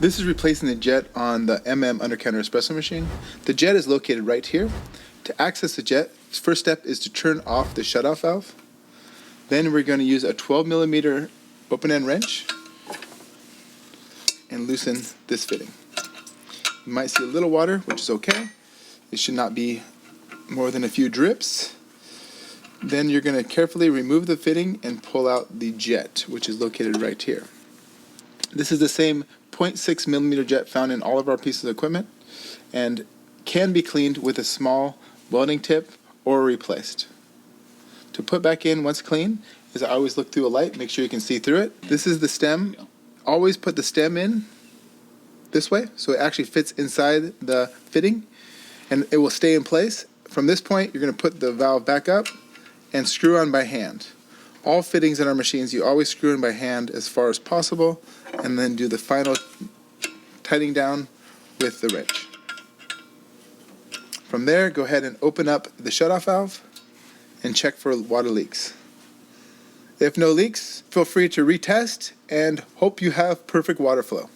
This is replacing the jet on the under-counter espresso machine. The jet is located right here. To access the jet, first step is to turn off the shutoff valve. Then we're going to use a 12mm open-end wrench and loosen this fitting. You might see a little water, which is okay. It should not be more than a few drips. Then you're going to carefully remove the fitting and pull out the jet, which is located right here. This is the same 0.6mm jet found in all of our pieces of equipment and can be cleaned with a small welding tip or replaced. To put back in once clean is I always look through a light, make sure you can see through it. This is the stem. Always put the stem in this way so it actually fits inside the fitting and it will stay in place. From this point you're going to put the valve back up and screw on by hand. All fittings in our machines you always screw in by hand as far as possible and then do the final tightening down with the wrench. From there, go ahead and open up the shutoff valve and check for water leaks. If no leaks, feel free to retest and hope you have perfect water flow.